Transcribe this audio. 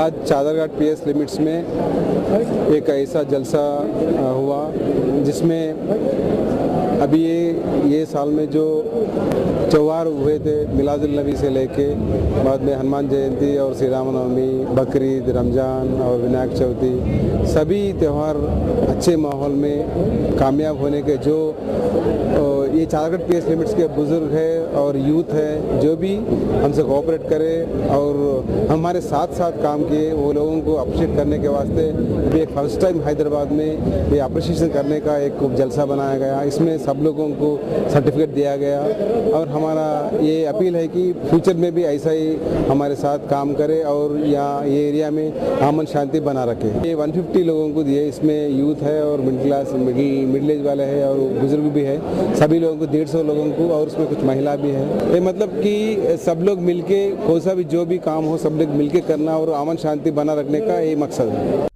आज Chadarghat PS limits में एक ऐसा जलसा हुआ जिसमें अभी ये साल में जो त्यौहार हुए थे मिलादुल नबी से लेके बाद में हनुमान जयंती और श्री रामनवमी, बकरीद, रमज़ान और विनायक चौथी, सभी त्यौहार अच्छे माहौल में कामयाब होने के जो ये चादरघाट पीएस लिमिट्स के बुज़ुर्ग है और यूथ है जो भी हमसे कोऑपरेट करे और हमारे साथ साथ काम किए, वो लोगों को अप्रिशिएट करने के वास्ते भी एक फर्स्ट टाइम हैदराबाद में ये अप्रिशिएशन करने का एक जलसा बनाया गया। इसमें सब लोगों को सर्टिफिकेट दिया गया और हमारा ये अपील है कि फ्यूचर में भी ऐसा ही हमारे साथ काम करे और यहाँ ये एरिया में अमन शांति बना रखे। ये 150 लोगों को दिए, इसमें यूथ है और मिडिल क्लास मिडिल एज वाले हैं और बुजुर्ग भी है, सभी लोगों को 150 लोगों को और उसमें कुछ महिला भी है। ये मतलब कि सब लोग मिलके कोई सा भी जो भी काम हो सब लोग मिलके करना और अमन शांति बना रखने का ये मकसद है।